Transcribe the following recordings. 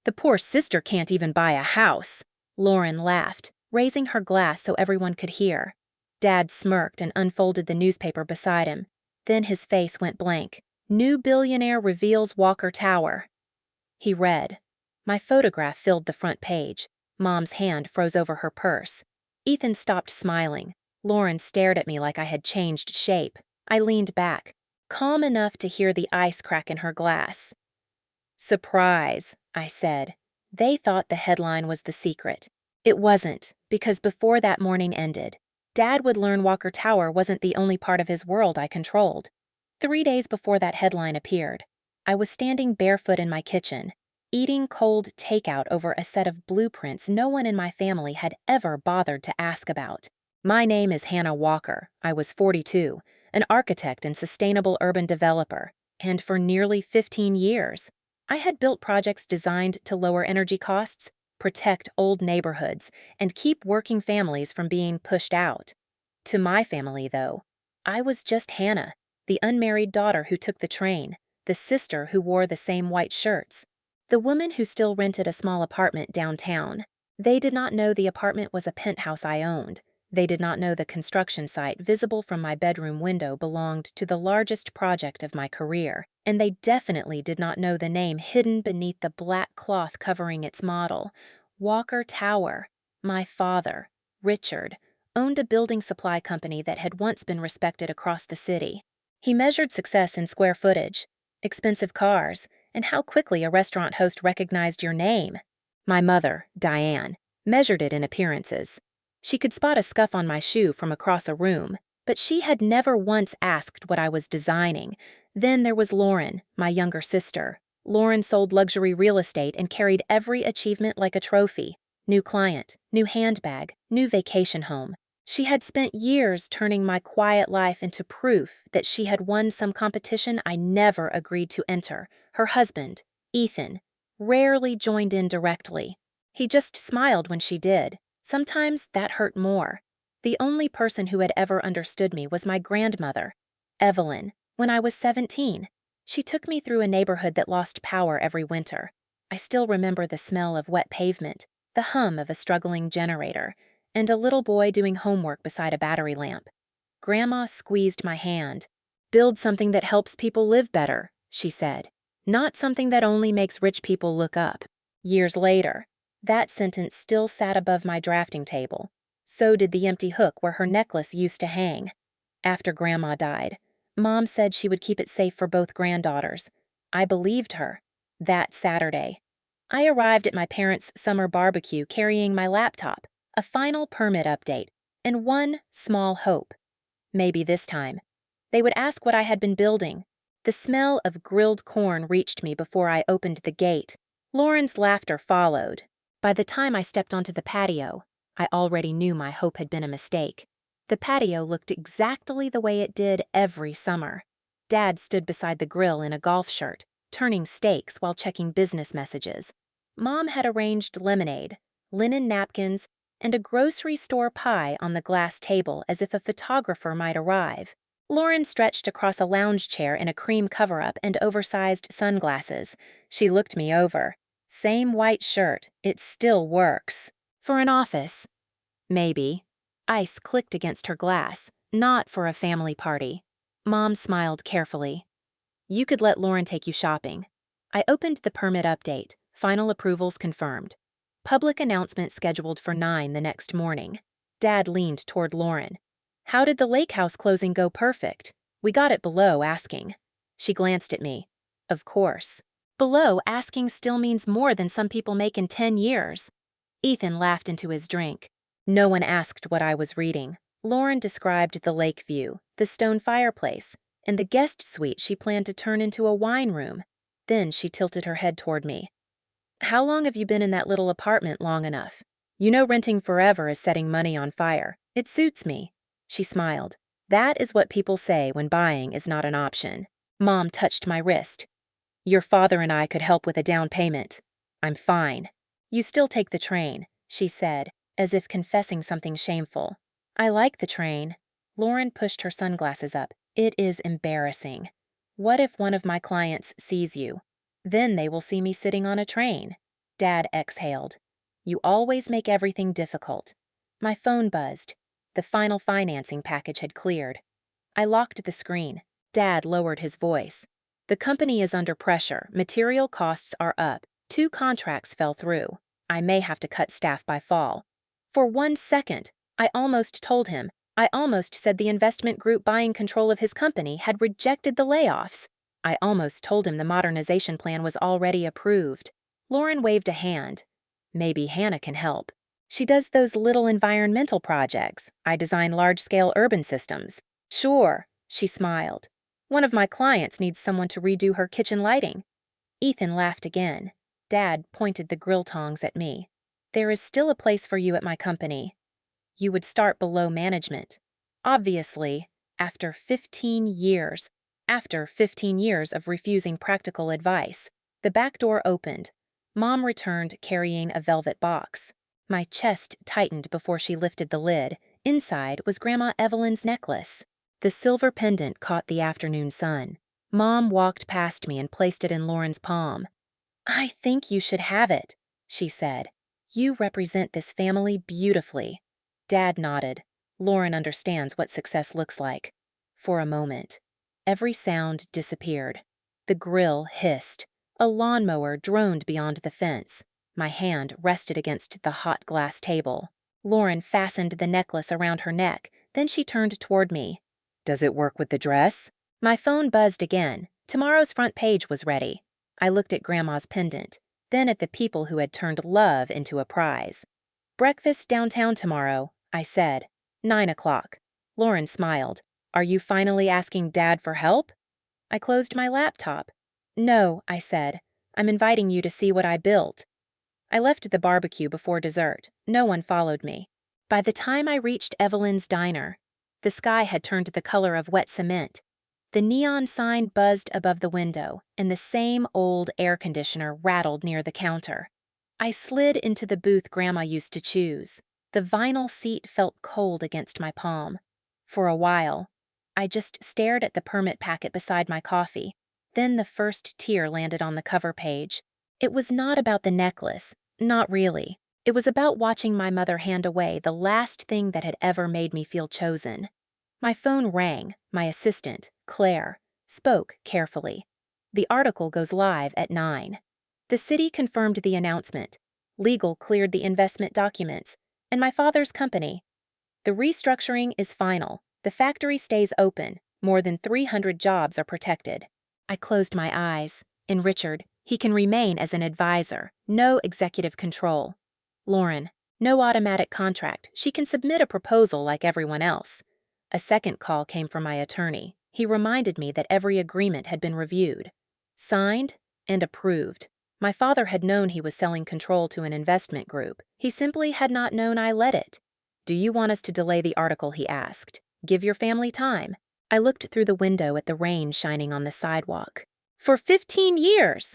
The poor sister can't even buy a house. Lauren laughed, raising her glass so everyone could hear. Dad smirked and unfolded the newspaper beside him. Then his face went blank. New Billionaire Reveals Walker Tower. He read. My photograph filled the front page. Mom's hand froze over her purse. Ethan stopped smiling. Lauren stared at me like I had changed shape. I leaned back, calm enough to hear the ice crack in her glass. Surprise, I said. They thought the headline was the secret. It wasn't, because before that morning ended, Dad would learn Walker Tower wasn't the only part of his world I controlled. 3 days before that headline appeared, I was standing barefoot in my kitchen, eating cold takeout over a set of blueprints no one in my family had ever bothered to ask about. My name is Hannah Walker. I was 42, an architect and sustainable urban developer, and for nearly 15 years, I had built projects designed to lower energy costs, protect old neighborhoods, and keep working families from being pushed out. To my family, though, I was just Hannah, the unmarried daughter who took the train, the sister who wore the same white shirts, the woman who still rented a small apartment downtown. They did not know the apartment was a penthouse I owned. They did not know the construction site visible from my bedroom window belonged to the largest project of my career, and they definitely did not know the name hidden beneath the black cloth covering its model. Walker Tower. My father, Richard, owned a building supply company that had once been respected across the city. He measured success in square footage, expensive cars, and how quickly a restaurant host recognized your name. My mother, Diane, measured it in appearances. She could spot a scuff on my shoe from across a room, but she had never once asked what I was designing. Then there was Lauren, my younger sister. Lauren sold luxury real estate and carried every achievement like a trophy. New client, new handbag, new vacation home. She had spent years turning my quiet life into proof that she had won some competition I never agreed to enter. Her husband, Ethan, rarely joined in directly. He just smiled when she did. Sometimes that hurt more. The only person who had ever understood me was my grandmother, Evelyn, when I was 17. She took me through a neighborhood that lost power every winter. I still remember the smell of wet pavement, the hum of a struggling generator, and a little boy doing homework beside a battery lamp. Grandma squeezed my hand. Build something that helps people live better, she said. Not something that only makes rich people look up. Years later, that sentence still sat above my drafting table. So did the empty hook where her necklace used to hang. After Grandma died, Mom said she would keep it safe for both granddaughters. I believed her. That Saturday, I arrived at my parents' summer barbecue carrying my laptop, a final permit update, and one small hope. Maybe this time, they would ask what I had been building. The smell of grilled corn reached me before I opened the gate. Lauren's laughter followed. By the time I stepped onto the patio, I already knew my hope had been a mistake. The patio looked exactly the way it did every summer. Dad stood beside the grill in a golf shirt, turning steaks while checking business messages. Mom had arranged lemonade, linen napkins, and a grocery store pie on the glass table as if a photographer might arrive. Lauren stretched across a lounge chair in a cream cover-up and oversized sunglasses. She looked me over. Same white shirt. It still works. For an office. Maybe. Ice clicked against her glass. Not for a family party. Mom smiled carefully. You could let Lauren take you shopping. I opened the permit update. Final approvals confirmed. Public announcement scheduled for 9 the next morning. Dad leaned toward Lauren. How did the lake house closing go perfect? We got it below asking. She glanced at me. Of course. Below asking still means more than some people make in 10 years. Ethan laughed into his drink. No one asked what I was reading. Lauren described the lake view, the stone fireplace, and the guest suite she planned to turn into a wine room. Then she tilted her head toward me. How long have you been in that little apartment long enough? You know renting forever is setting money on fire. It suits me. She smiled. That is what people say when buying is not an option. Mom touched my wrist. Your father and I could help with a down payment. I'm fine. You still take the train, she said, as if confessing something shameful. I like the train. Lauren pushed her sunglasses up. It is embarrassing. What if one of my clients sees you? Then they will see me sitting on a train. Dad exhaled. You always make everything difficult. My phone buzzed. The final financing package had cleared. I locked the screen. Dad lowered his voice. The company is under pressure. Material costs are up. 2 contracts fell through. I may have to cut staff by fall. For 1 second, I almost told him. I almost said the investment group buying control of his company had rejected the layoffs. I almost told him the modernization plan was already approved. Lauren waved a hand. Maybe Hannah can help. She does those little environmental projects. I design large-scale urban systems. Sure, she smiled. One of my clients needs someone to redo her kitchen lighting. Ethan laughed again. Dad pointed the grill tongs at me. There is still a place for you at my company. You would start below management. Obviously, after 15 years. After 15 years of refusing practical advice. The back door opened. Mom returned carrying a velvet box. My chest tightened before she lifted the lid. Inside was Grandma Evelyn's necklace. The silver pendant caught the afternoon sun. Mom walked past me and placed it in Lauren's palm. I think you should have it, she said. You represent this family beautifully. Dad nodded. Lauren understands what success looks like. For a moment, every sound disappeared. The grill hissed. A lawnmower droned beyond the fence. My hand rested against the hot glass table. Lauren fastened the necklace around her neck. Then she turned toward me. Does it work with the dress? My phone buzzed again. Tomorrow's front page was ready. I looked at Grandma's pendant, then at the people who had turned love into a prize. Breakfast downtown tomorrow, I said. 9 o'clock. Lauren smiled. Are you finally asking Dad for help? I closed my laptop. No, I said. I'm inviting you to see what I built. I left the barbecue before dessert. No one followed me. By the time I reached Evelyn's diner, the sky had turned the color of wet cement. The neon sign buzzed above the window, and the same old air conditioner rattled near the counter. I slid into the booth Grandma used to choose. The vinyl seat felt cold against my palm. For a while, I just stared at the permit packet beside my coffee. Then the first tear landed on the cover page. It was not about the necklace, not really. It was about watching my mother hand away the last thing that had ever made me feel chosen. My phone rang. My assistant, Claire, spoke carefully. The article goes live at 9. The city confirmed the announcement. Legal cleared the investment documents, and my father's company. The restructuring is final. The factory stays open. More than 300 jobs are protected. I closed my eyes. In Richard, he can remain as an advisor. No executive control. Lauren, no automatic contract. She can submit a proposal like everyone else. A second call came from my attorney. He reminded me that every agreement had been reviewed, signed, and approved. My father had known he was selling control to an investment group. He simply had not known I led it. Do you want us to delay the article? He asked. Give your family time. I looked through the window at the rain shining on the sidewalk. For 15 years!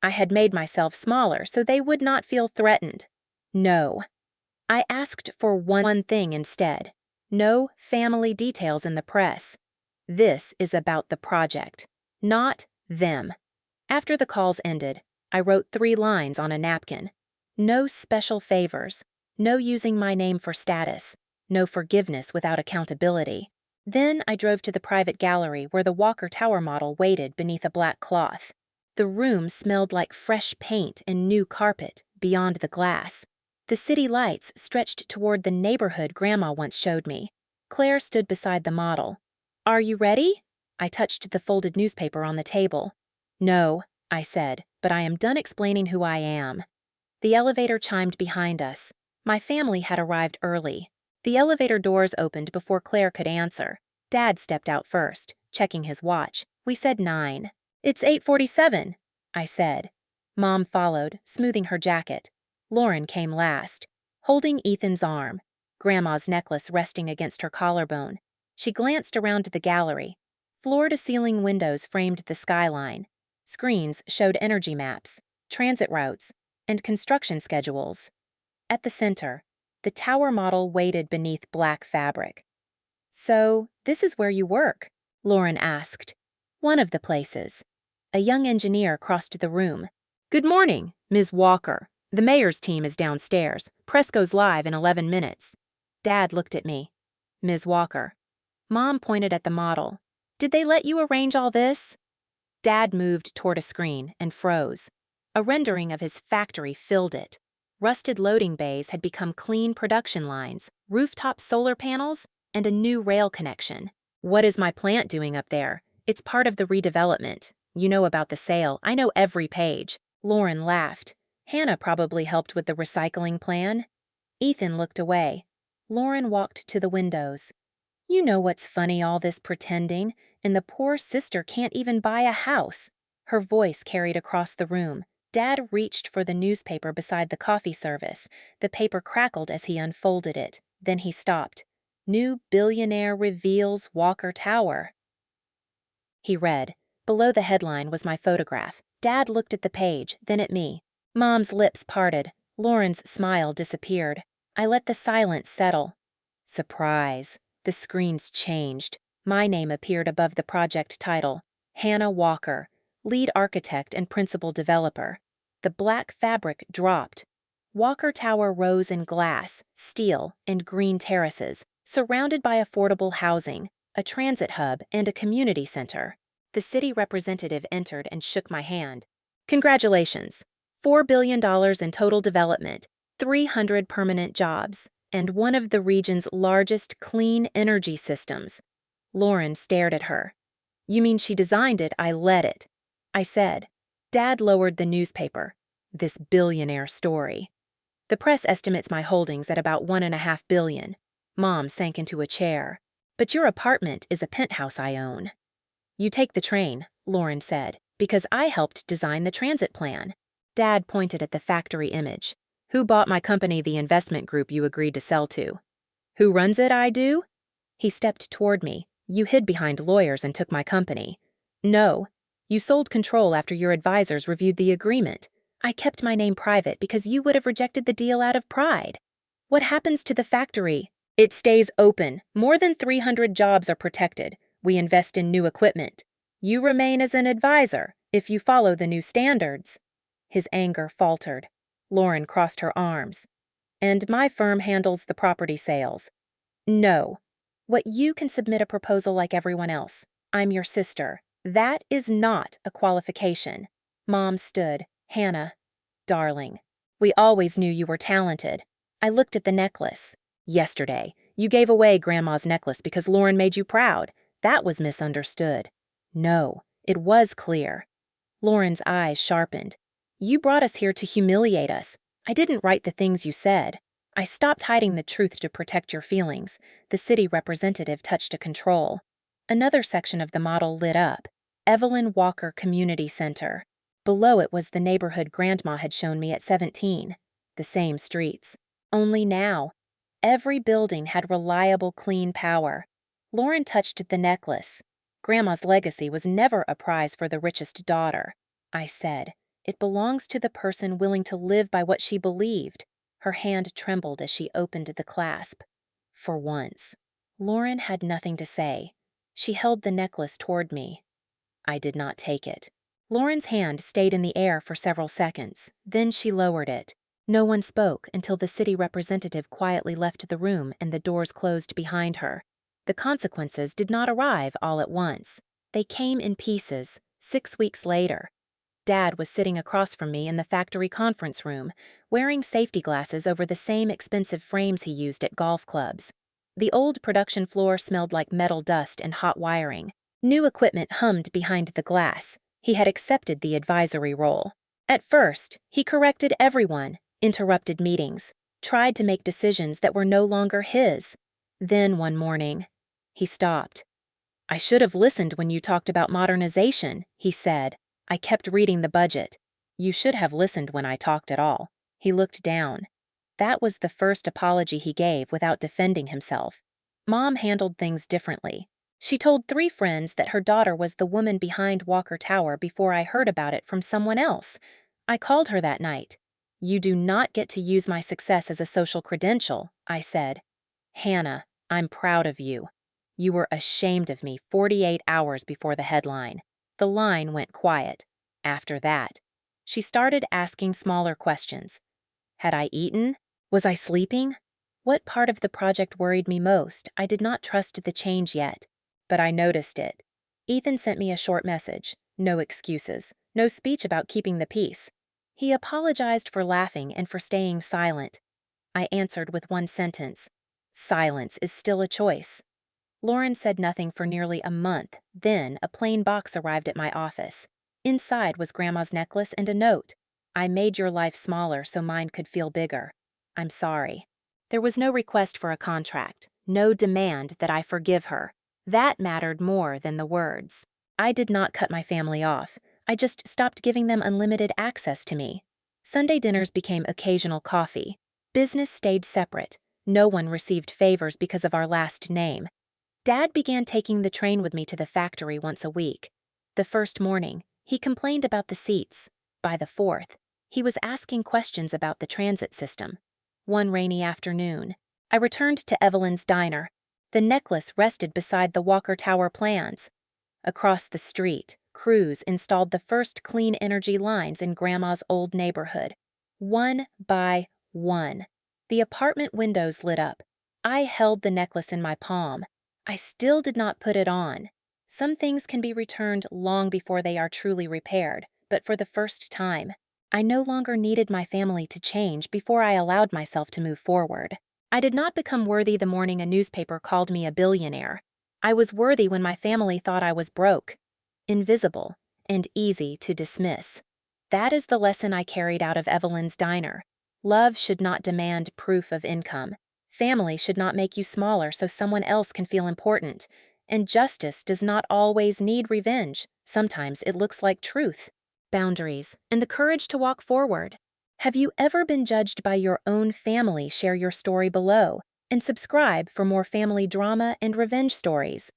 I had made myself smaller so they would not feel threatened. No. I asked for one thing instead. No family details in the press. This is about the project, not them. After the calls ended, I wrote 3 lines on a napkin. No special favors. No using my name for status. No forgiveness without accountability. Then I drove to the private gallery where the Walker Tower model waited beneath a black cloth. The room smelled like fresh paint and new carpet beyond the glass. The city lights stretched toward the neighborhood Grandma once showed me. Claire stood beside the model. Are you ready? I touched the folded newspaper on the table. No, I said, but I am done explaining who I am. The elevator chimed behind us. My family had arrived early. The elevator doors opened before Claire could answer. Dad stepped out first, checking his watch. We said 9. It's 8:47, I said. Mom followed, smoothing her jacket. Lauren came last, holding Ethan's arm, Grandma's necklace resting against her collarbone. She glanced around the gallery. Floor-to-ceiling windows framed the skyline. Screens showed energy maps, transit routes, and construction schedules. At the center, the tower model waited beneath black fabric. So, this is where you work? Lauren asked. One of the places. A young engineer crossed the room. Good morning, Ms. Walker, The mayor's team is downstairs. Press goes live in 11 minutes. Dad looked at me. Ms. Walker. Mom pointed at the model. Did they let you arrange all this? Dad moved toward a screen and froze. A rendering of his factory filled it. Rusted loading bays had become clean production lines, rooftop solar panels, and a new rail connection. What is my plant doing up there? It's part of the redevelopment. You know about the sale. I know every page. Lauren laughed. Hannah probably helped with the recycling plan. Ethan looked away. Lauren walked to the windows. You know what's funny, all this pretending, and the poor sister can't even buy a house. Her voice carried across the room. Dad reached for the newspaper beside the coffee service. The paper crackled as he unfolded it. Then he stopped. New Billionaire Reveals Walker Tower. He read. Below the headline was my photograph. Dad looked at the page, then at me. Mom's lips parted. Lauren's smile disappeared. I let the silence settle. Surprise. The screens changed. My name appeared above the project title. Hannah Walker, lead architect and principal developer. The black fabric dropped. Walker Tower rose in glass, steel, and green terraces, surrounded by affordable housing, a transit hub, and a community center. The city representative entered and shook my hand. Congratulations. $4 billion in total development, 300 permanent jobs, and one of the region's largest clean energy systems. Lauren stared at her. You mean she designed it, I led it. I said. Dad lowered the newspaper. This billionaire story. The press estimates my holdings at about $1.5 billion. Mom sank into a chair. But your apartment is a penthouse I own. You take the train, Lauren said, because I helped design the transit plan. Dad pointed at the factory image. Who bought my company, the investment group you agreed to sell to? Who runs it, I do? He stepped toward me. You hid behind lawyers and took my company. No. You sold control after your advisors reviewed the agreement. I kept my name private because you would have rejected the deal out of pride. What happens to the factory? It stays open. More than 300 jobs are protected. We invest in new equipment. You remain as an advisor if you follow the new standards. His anger faltered. Lauren crossed her arms. And my firm handles the property sales. No. What you can submit a proposal like everyone else. I'm your sister. That is not a qualification. Mom stood. Hannah. Darling. We always knew you were talented. I looked at the necklace. Yesterday, you gave away Grandma's necklace because Lauren made you proud. That was misunderstood. No, it was clear. Lauren's eyes sharpened. You brought us here to humiliate us. I didn't write the things you said. I stopped hiding the truth to protect your feelings. The city representative touched a control. Another section of the model lit up. Evelyn Walker Community Center. Below it was the neighborhood Grandma had shown me at 17. The same streets. Only now. Every building had reliable, clean power. Lauren touched the necklace. Grandma's legacy was never a prize for the richest daughter. I said. It belongs to the person willing to live by what she believed. Her hand trembled as she opened the clasp. For once. Lauren had nothing to say. She held the necklace toward me. I did not take it. Lauren's hand stayed in the air for several seconds. Then she lowered it. No one spoke until the city representative quietly left the room and the doors closed behind her. The consequences did not arrive all at once. They came in pieces, 6 weeks later. Dad was sitting across from me in the factory conference room, wearing safety glasses over the same expensive frames he used at golf clubs. The old production floor smelled like metal dust and hot wiring. New equipment hummed behind the glass. He had accepted the advisory role. At first, he corrected everyone, interrupted meetings, tried to make decisions that were no longer his. Then one morning, he stopped. I should have listened when you talked about modernization, he said. I kept reading the budget. You should have listened when I talked at all. He looked down. That was the first apology he gave without defending himself. Mom handled things differently. She told 3 friends that her daughter was the woman behind Walker Tower before I heard about it from someone else. I called her that night. You do not get to use my success as a social credential, I said. Hannah, I'm proud of you. You were ashamed of me 48 hours before the headline. The line went quiet. After that, she started asking smaller questions. Had I eaten? Was I sleeping? What part of the project worried me most? I did not trust the change yet, but I noticed it. Ethan sent me a short message. No excuses. No speech about keeping the peace. He apologized for laughing and for staying silent. I answered with one sentence. Silence is still a choice. Lauren said nothing for nearly a month. Then a plain box arrived at my office. Inside was Grandma's necklace and a note. I made your life smaller so mine could feel bigger. I'm sorry. There was no request for a contract, no demand that I forgive her. That mattered more than the words. I did not cut my family off. I just stopped giving them unlimited access to me. Sunday dinners became occasional coffee. Business stayed separate. No one received favors because of our last name. Dad began taking the train with me to the factory once a week. The first morning, he complained about the seats. By the fourth, he was asking questions about the transit system. One rainy afternoon, I returned to Evelyn's diner. The necklace rested beside the Walker Tower plans. Across the street, crews installed the first clean energy lines in Grandma's old neighborhood. One by one. The apartment windows lit up. I held the necklace in my palm. I still did not put it on. Some things can be returned long before they are truly repaired, but for the first time, I no longer needed my family to change before I allowed myself to move forward. I did not become worthy the morning a newspaper called me a billionaire. I was worthy when my family thought I was broke, invisible, and easy to dismiss. That is the lesson I carried out of Evelyn's diner. Love should not demand proof of income. Family should not make you smaller so someone else can feel important. And justice does not always need revenge. Sometimes it looks like truth. Boundaries, and the courage to walk forward. Have you ever been judged by your own family? Share your story below, and subscribe for more family drama and revenge stories.